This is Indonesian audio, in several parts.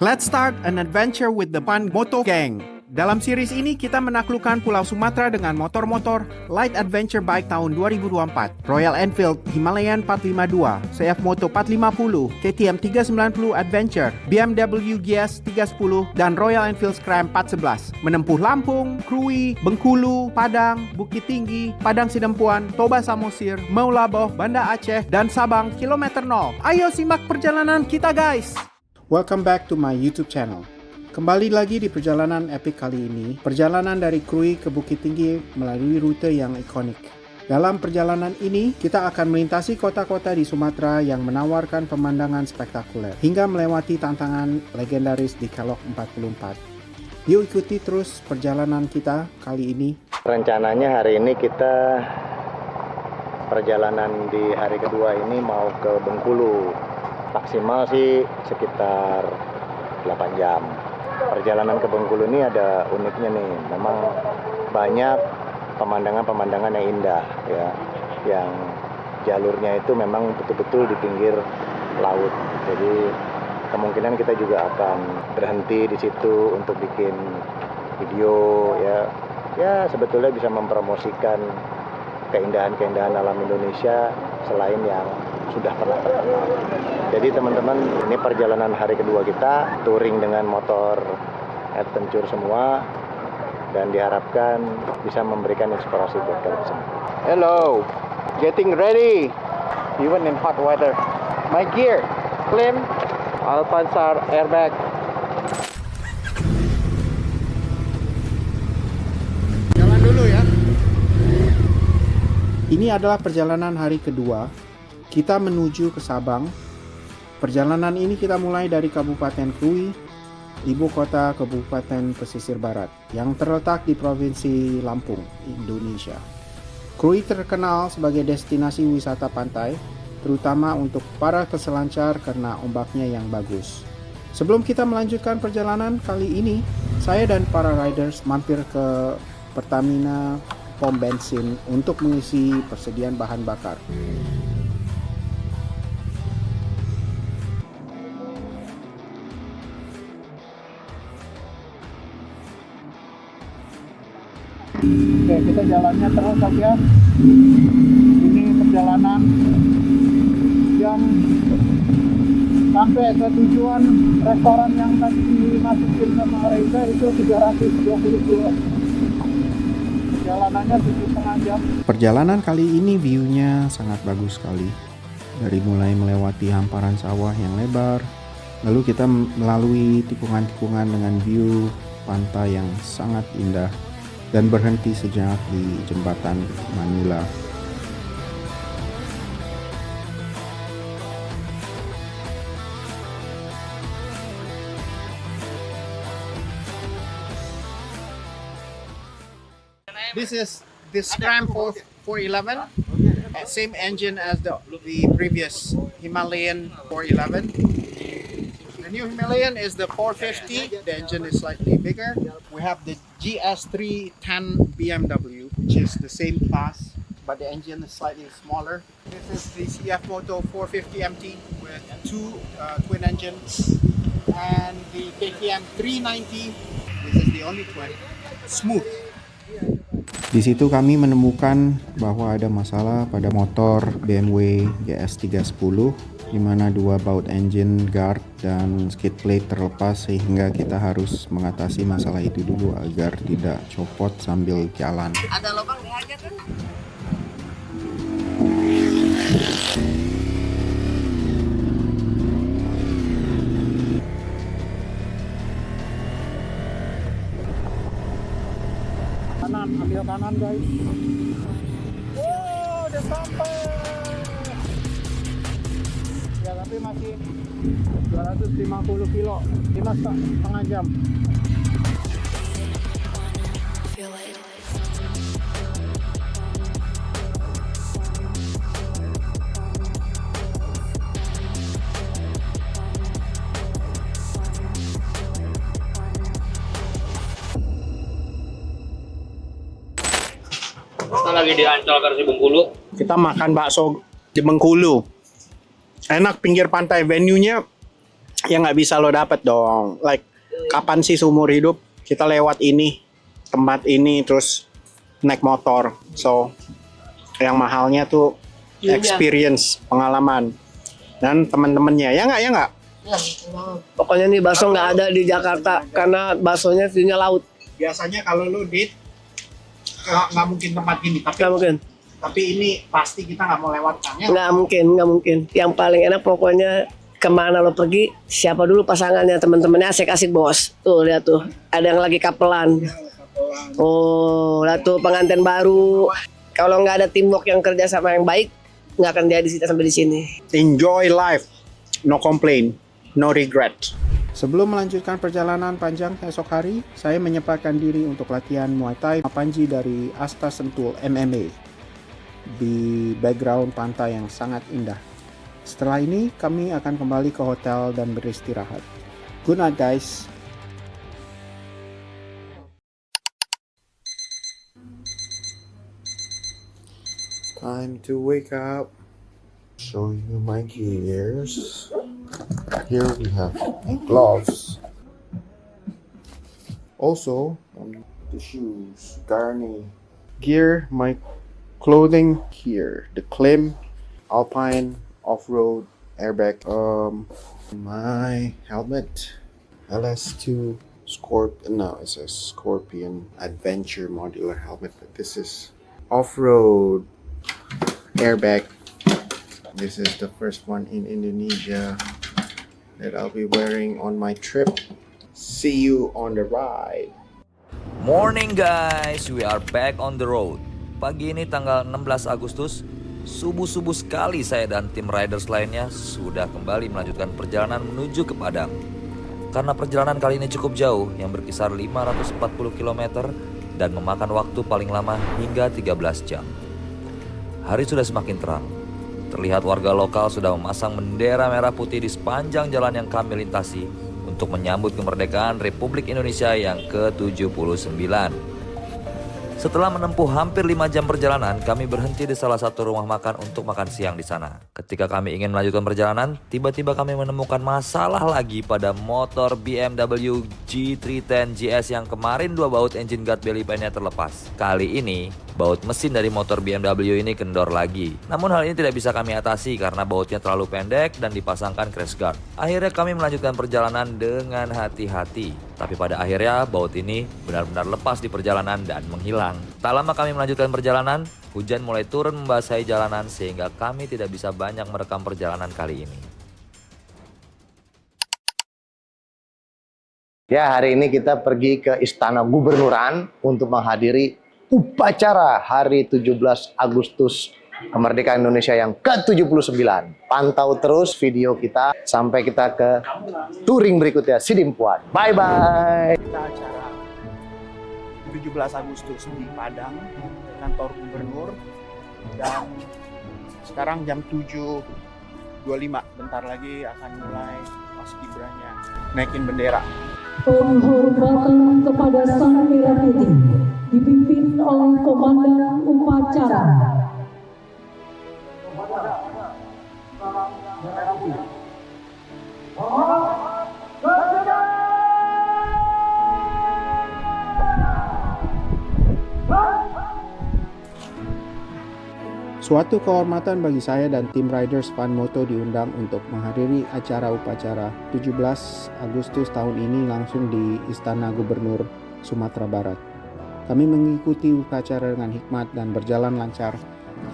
Let's start an adventure with the Pan Moto Gang. Dalam series ini kita menaklukkan Pulau Sumatera dengan motor-motor light adventure bike tahun 2024. Royal Enfield Himalayan 452, CF Moto 450, KTM 390 Adventure, BMW GS 310, dan Royal Enfield Scram 411. Menempuh Lampung, Krui, Bengkulu, Padang, Bukit Tinggi, Padang Sidempuan, Toba Samosir, Meulaboh, Banda Aceh, dan Sabang kilometer 0. Ayo simak perjalanan kita guys! Welcome back to my YouTube channel. Kembali lagi di perjalanan epic kali ini, perjalanan dari Krui ke Bukit Tinggi melalui rute yang ikonik. Dalam perjalanan ini, kita akan melintasi kota-kota di Sumatera yang menawarkan pemandangan spektakuler, hingga melewati tantangan legendaris di Kelok 44. Yuk ikuti terus perjalanan kita kali ini. Rencananya hari ini kita perjalanan di hari kedua ini mau ke Bengkulu. Maksimal sih sekitar 8 jam. Perjalanan ke Bengkulu ini ada uniknya nih, memang banyak pemandangan-pemandangan yang indah ya, yang jalurnya itu memang betul-betul di pinggir laut. Jadi kemungkinan kita juga akan berhenti di situ untuk bikin video ya. Ya sebetulnya bisa mempromosikan keindahan-keindahan alam Indonesia selain yang sudah pernah terkenal. Jadi teman-teman, ini perjalanan hari kedua kita, touring dengan motor adventure semua, dan diharapkan bisa memberikan inspirasi buat kalian semua. Hello, getting ready, even in hot weather. My gear, Klim, Alpanzar airbag. Jalan dulu ya. Ini adalah perjalanan hari kedua. Kita menuju ke Sabang. Perjalanan ini kita mulai dari Kabupaten Krui, ibu kota Kabupaten Pesisir Barat, yang terletak di Provinsi Lampung, Indonesia. Krui terkenal sebagai destinasi wisata pantai, terutama untuk para peselancar karena ombaknya yang bagus. Sebelum kita melanjutkan perjalanan kali ini, saya dan para riders mampir ke Pertamina pom bensin untuk mengisi persediaan bahan bakar. Oke, kita jalannya terus saja. Ini perjalanan yang sampai ke tujuan restoran yang tadi dimasukin sama Reza itu 320 kilo. Perjalanannya 7,5 jam. Perjalanan kali ini view-nya sangat bagus sekali. Dari mulai melewati hamparan sawah yang lebar, lalu kita melalui tikungan-tikungan dengan view pantai yang sangat indah, dan berhenti sejenak di jembatan Manila. This is the Scram 411, same engine as the previous Himalayan 411. The new Himalayan is the 450. The engine is slightly bigger. We have the GS310 BMW, which is the same class, but the engine is slightly smaller. This is the CF Moto 450 MT with two twin engines, and the KTM 390. This is the only twin. Smooth. Di situ kami menemukan bahwa ada masalah pada motor BMW GS 310, di mana dua baut engine guard dan skid plate terlepas, sehingga kita harus mengatasi masalah itu dulu agar tidak copot sambil jalan. Ada lubang dihajar kan? Kanan, ambil kanan guys. Oh, udah sampai. Ya tapi masih 250 kilo, 5,5 jam. Kita lagi di Ancol versi Bengkulu. Kita makan bakso di Bengkulu. Enak, pinggir pantai. Venue-nya Ya nggak bisa lo dapet dong. Like kapan sih seumur hidup kita lewat ini, tempat ini terus naik motor. So yang mahalnya tuh experience, pengalaman dan teman-temannya. Ya nggak, ya nggak. Pokoknya nih bakso nggak ada di Jakarta karena baksonya view-nya laut. Biasanya kalau lu date nggak mungkin tempat gini, tapi Nggak mungkin. tapi ini pasti kita nggak mau lewatkan ya. Nggak mungkin. Yang paling enak pokoknya kemana lo pergi, siapa dulu pasangannya, teman-temannya asik-asik bos. Tuh lihat tuh, ada yang lagi kapelan. Oh, lihat tuh pengantin baru. Kalau nggak ada teamwork yang kerja sama yang baik, nggak akan jadi sampai di sini. Enjoy life, no complain, no regret. Sebelum melanjutkan perjalanan panjang esok hari, saya menyempatkan diri untuk latihan Muay Thai Panji dari Asta Sentul MMA di background pantai yang sangat indah. Setelah ini, kami akan kembali ke hotel dan beristirahat. Good night, guys. Time to wake up. Show you my gears. Here we have gloves. Also, the shoes, Garni. Gear, my clothing here. The Klim, Alpine, off-road, airbag. My helmet, LS2 Scorpion. No, it says Scorpion Adventure modular helmet, but this is off-road airbag. This is the first one in Indonesia that I'll be wearing on my trip. See you on the ride. Morning guys, we are back on the road. Pagi ini tanggal 16 Agustus, subuh-subuh sekali saya dan tim riders lainnya sudah kembali melanjutkan perjalanan menuju ke Padang. Karena perjalanan kali ini cukup jauh, yang berkisar 540 km dan memakan waktu paling lama hingga 13 jam. Hari sudah semakin terang. Terlihat warga lokal sudah memasang bendera merah putih di sepanjang jalan yang kami lintasi untuk menyambut kemerdekaan Republik Indonesia yang ke-79. Setelah menempuh hampir 5 jam perjalanan, kami berhenti di salah satu rumah makan untuk makan siang di sana. Ketika kami ingin melanjutkan perjalanan, tiba-tiba kami menemukan masalah lagi pada motor BMW G310 GS yang kemarin 2 baut engine guard belly pan-nya terlepas. Kali ini, baut mesin dari motor BMW ini kendor lagi. Namun hal ini tidak bisa kami atasi karena bautnya terlalu pendek dan dipasangkan crash guard. Akhirnya kami melanjutkan perjalanan dengan hati-hati. Tapi pada akhirnya baut ini benar-benar lepas di perjalanan dan menghilang. Tak lama kami melanjutkan perjalanan, hujan mulai turun membasahi jalanan sehingga kami tidak bisa banyak merekam perjalanan kali ini. Ya, hari ini kita pergi ke Istana Gubernuran untuk menghadiri upacara Hari 17 Agustus Kemerdekaan Indonesia yang ke-79. Pantau terus video kita sampai kita ke touring berikutnya, Sidimpuan. Bye-bye! Kita acara 17 Agustus di Padang, kantor gubernur, dan sekarang jam 7.25, bentar lagi akan mulai paskibranya naikin bendera. Penghormatan kepada Sang Merah Putih dipimpin oleh Komandan Upacara. Suatu kehormatan bagi saya dan tim Riders Fun Moto diundang untuk menghadiri acara upacara 17 Agustus tahun ini langsung di Istana Gubernur Sumatera Barat. Kami mengikuti upacara dengan hikmat dan berjalan lancar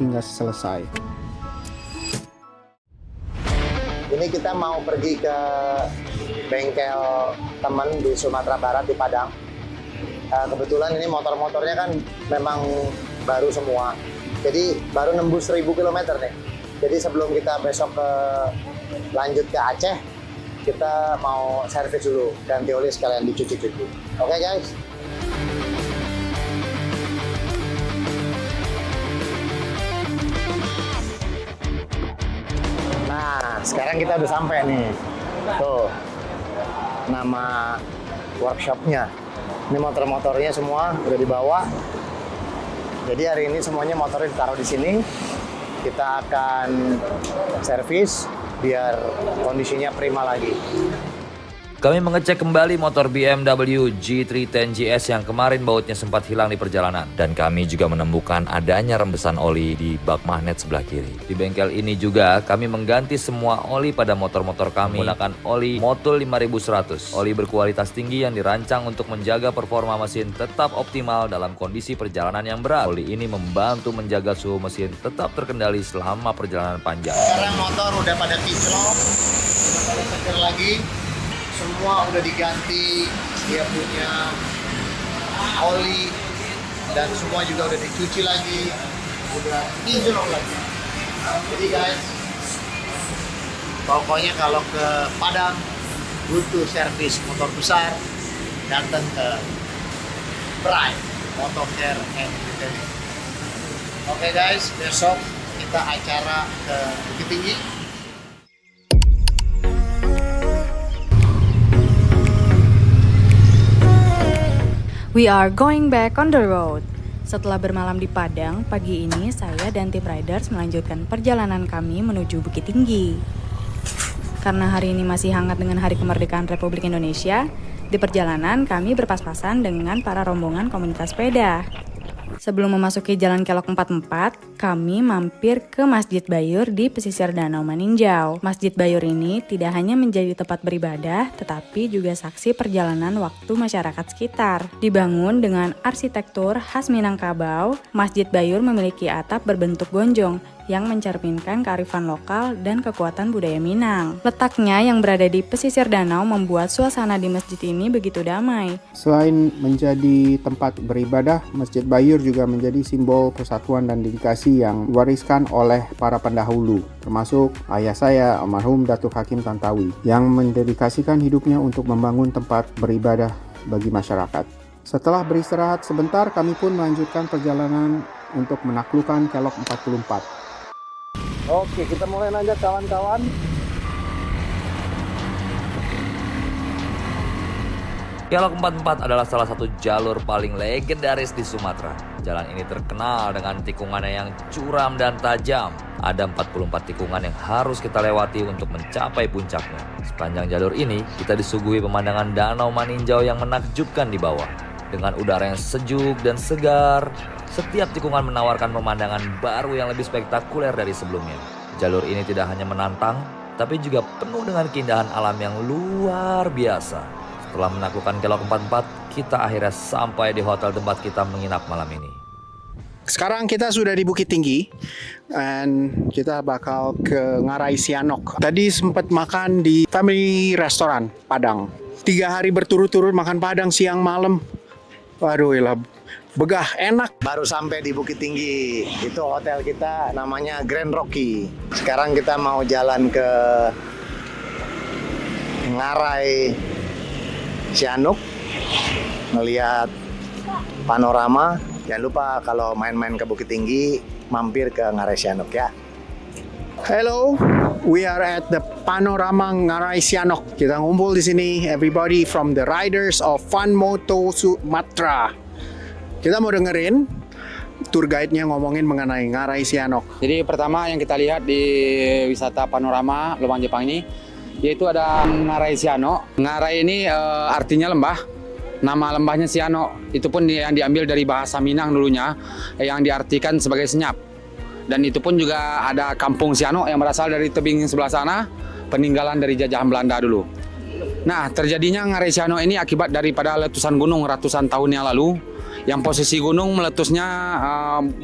hingga selesai. Ini kita mau pergi ke bengkel teman di Sumatera Barat di Padang. Kebetulan ini motor-motornya kan memang baru semua. Jadi baru nembus 1000 km nih. Jadi sebelum kita besok lanjut ke Aceh, kita mau servis dulu, ganti oli sekalian dicuci-cuci. Oke guys? Nah, sekarang kita udah sampai nih. Tuh, nama workshopnya. Ini motor-motornya semua udah dibawa. Jadi hari ini semuanya motornya ditaruh di sini. Kita akan servis biar kondisinya prima lagi. Kami mengecek kembali motor BMW G3 10GS yang kemarin bautnya sempat hilang di perjalanan. Dan kami juga menemukan adanya rembesan oli di bak magnet sebelah kiri. Di bengkel ini juga kami mengganti semua oli pada motor-motor kami menggunakan oli Motul 5100. Oli berkualitas tinggi yang dirancang untuk menjaga performa mesin tetap optimal dalam kondisi perjalanan yang berat. Oli ini membantu menjaga suhu mesin tetap terkendali selama perjalanan panjang. Sekarang motor udah pada kinclong, udah pada seger lagi. Semua udah diganti, dia punya oli dan semua juga udah dicuci lagi, udah kinclong lagi. Jadi guys, pokoknya kalau ke Padang butuh servis motor besar, datang ke Pride Motor Care and Retailing. Oke guys, besok kita acara ke Bukit Tinggi. We are going back on the road. Setelah bermalam di Padang, pagi ini saya dan tim riders melanjutkan perjalanan kami menuju Bukit Tinggi. Karena hari ini masih hangat dengan Hari Kemerdekaan Republik Indonesia, di perjalanan kami berpas-pasan dengan para rombongan komunitas sepeda. Sebelum memasuki Jalan Kelok 44, kami mampir ke Masjid Bayur di pesisir Danau Maninjau. Masjid Bayur ini tidak hanya menjadi tempat beribadah, tetapi juga saksi perjalanan waktu masyarakat sekitar. Dibangun dengan arsitektur khas Minangkabau, Masjid Bayur memiliki atap berbentuk gonjong yang mencerminkan kearifan lokal dan kekuatan budaya Minang. Letaknya yang berada di pesisir danau membuat suasana di masjid ini begitu damai. Selain menjadi tempat beribadah, Masjid Bayur juga menjadi simbol persatuan dan dedikasi yang diwariskan oleh para pendahulu, termasuk ayah saya, almarhum Datuk Hakim Tantawi, yang mendedikasikan hidupnya untuk membangun tempat beribadah bagi masyarakat. Setelah beristirahat sebentar, kami pun melanjutkan perjalanan untuk menaklukkan Kelok 44. Oke, kita mulai nanjak kawan-kawan. Kelok 44 adalah salah satu jalur paling legendaris di Sumatera. Jalan ini terkenal dengan tikungannya yang curam dan tajam. Ada 44 tikungan yang harus kita lewati untuk mencapai puncaknya. Sepanjang jalur ini, kita disuguhi pemandangan Danau Maninjau yang menakjubkan di bawah. Dengan udara yang sejuk dan segar, setiap tikungan menawarkan pemandangan baru yang lebih spektakuler dari sebelumnya. Jalur ini tidak hanya menantang, tapi juga penuh dengan keindahan alam yang luar biasa. Setelah menaklukkan Kelok 44, kita akhirnya sampai di hotel tempat kita menginap malam ini. Sekarang kita sudah di Bukit Tinggi dan kita bakal ke Ngarai Sianok. Tadi sempat makan di Family Restaurant Padang. 3 hari berturut-turut makan Padang siang malam. Waduh, ilah begah, enak. Baru sampai di Bukit Tinggi. Itu hotel kita namanya Grand Rocky. Sekarang kita mau jalan ke Ngarai Sianok, melihat panorama. Jangan lupa kalau main-main ke Bukit Tinggi, mampir ke Ngarai Sianok ya. Hello, we are at the Panorama Ngarai Sianok. Kita ngumpul di sini, everybody from the riders of Fun Moto Sumatra. Kita mau dengerin tour guide-nya ngomongin mengenai Ngarai Sianok. Jadi pertama yang kita lihat di wisata panorama Lubang Jepang ini, yaitu ada Ngarai Sianok. Ngarai ini artinya lembah. Nama lembahnya Sianok, itu pun yang diambil dari bahasa Minang dulunya, yang diartikan sebagai senyap. Dan itu pun juga ada kampung Sianok yang berasal dari tebing sebelah sana, peninggalan dari jajahan Belanda dulu. Nah, terjadinya Ngarai Sianok ini akibat daripada letusan gunung ratusan tahun yang lalu, yang posisi gunung meletusnya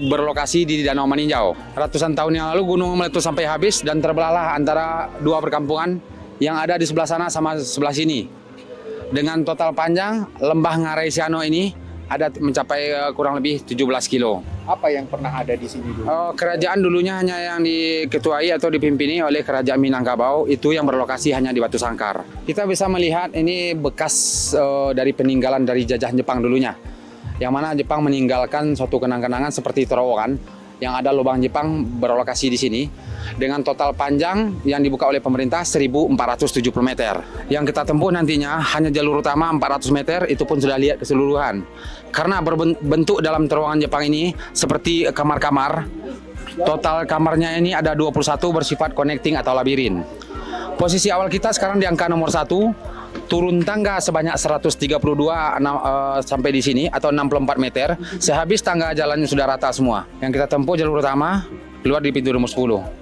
berlokasi di Danau Maninjau. Ratusan tahun yang lalu gunung meletus sampai habis dan terbelahlah antara dua perkampungan yang ada di sebelah sana sama sebelah sini. Dengan total panjang lembah Ngarai Sianok ini ada mencapai kurang lebih 17 kilo. Apa yang pernah ada di sini dulu? Kerajaan dulunya hanya yang diketuai atau dipimpini oleh Kerajaan Minangkabau, itu yang berlokasi hanya di Batu Sangkar. Kita bisa melihat ini bekas dari peninggalan dari jajahan Jepang dulunya, yang mana Jepang meninggalkan suatu kenang-kenangan seperti terowongan yang ada lubang Jepang berlokasi di sini dengan total panjang yang dibuka oleh pemerintah 1.470 meter. Yang kita tempuh nantinya hanya jalur utama 400 meter, itu pun sudah lihat keseluruhan. Karena berbentuk dalam terowongan Jepang ini seperti kamar-kamar Total kamarnya ini ada 21 bersifat connecting atau labirin. Posisi awal kita sekarang di angka nomor 1, turun tangga sebanyak 132 sampai di sini atau 64 meter. Sehabis tangga jalannya sudah rata semua. Yang kita tempuh jalur utama, keluar di pintu nomor 10.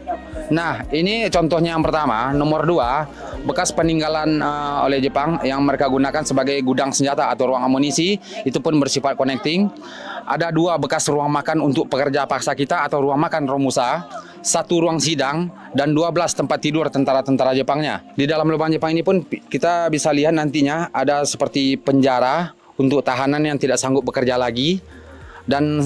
Nah, ini contohnya yang pertama. Nomor 2, bekas peninggalan oleh Jepang yang mereka gunakan sebagai gudang senjata atau ruang amunisi, itu pun bersifat connecting. Ada 2 bekas ruang makan untuk pekerja paksa kita atau ruang makan Romusa, 1 ruang sidang, dan 12 tempat tidur tentara-tentara Jepangnya. Di dalam lubang Jepang ini pun kita bisa lihat nantinya ada seperti penjara untuk tahanan yang tidak sanggup bekerja lagi, dan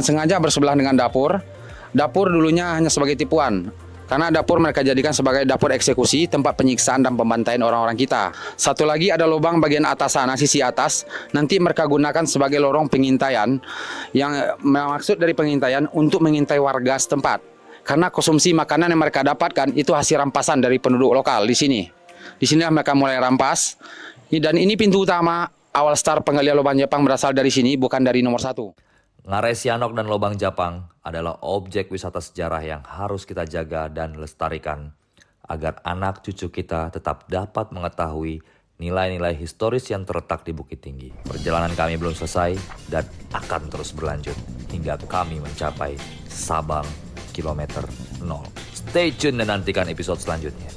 sengaja bersebelahan dengan dapur. Dapur dulunya hanya sebagai tipuan, karena dapur mereka jadikan sebagai dapur eksekusi, tempat penyiksaan dan pembantaian orang-orang kita. Satu lagi ada lubang bagian atas sana, sisi atas, nanti mereka gunakan sebagai lorong pengintaian, yang maksud dari pengintaian untuk mengintai warga setempat. Karena konsumsi makanan yang mereka dapatkan itu hasil rampasan dari penduduk lokal di sini. Di sinilah mereka mulai rampas. Dan ini pintu utama, awal start penggalian lubang Jepang berasal dari sini, bukan dari nomor 1. Ngarai Sianok dan Lobang Japang adalah objek wisata sejarah yang harus kita jaga dan lestarikan agar anak cucu kita tetap dapat mengetahui nilai-nilai historis yang terletak di Bukit Tinggi. Perjalanan kami belum selesai dan akan terus berlanjut hingga kami mencapai Sabang kilometer 0. Stay tune dan nantikan episode selanjutnya.